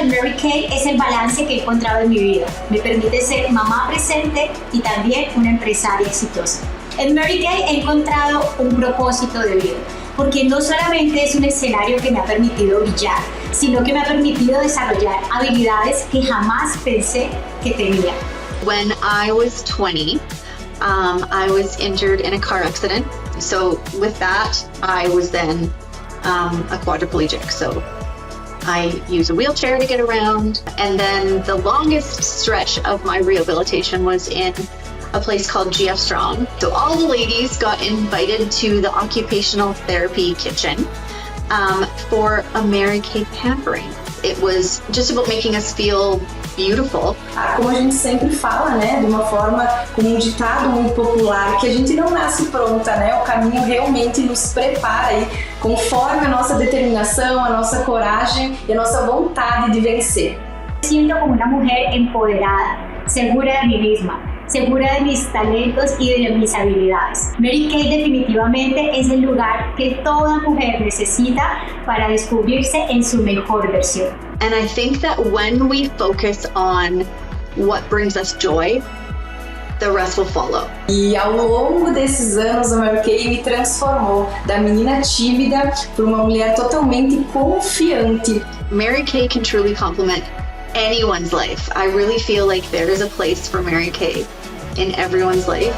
de Mary Kay es el balance que he encontrado en mi vida. Me permite ser mamá presente y también una empresaria exitosa. En Mary Kay he encontrado un propósito de vida, porque no solamente es un escenario que me ha permitido brillar, sino que me ha permitido desarrollar habilidades que jamás pensé que tenía. When I was 20, I was injured in a car accident. So with that, I was then a quadriplegic. So I use a wheelchair to get around. And then the longest stretch of my rehabilitation was in a place called GF Strong. So all the ladies got invited to the occupational therapy kitchen for a Mary Kay pampering. It was just about making us feel beautiful. Como a gente sempre fala, né, de uma forma, com um ditado muito popular, que a gente não nasce pronta, né, o caminho realmente nos prepara aí, conforme a nossa determinação, a nossa coragem e a nossa vontade de vencer. Me siento como una mujer empoderada, segura de mí misma, segura de mis talentos y de mis habilidades. Mary Kay definitivamente es el lugar que toda mujer necesita para descubrirse en su mejor versión. And I think that when we focus on what brings us joy, the rest will follow. E ao longo desses anos, a Mary Kay me transformou da menina tímida para uma mulher totalmente confiante. Mary Kay can truly complement anyone's life. I really feel like there is a place for Mary Kay in everyone's life.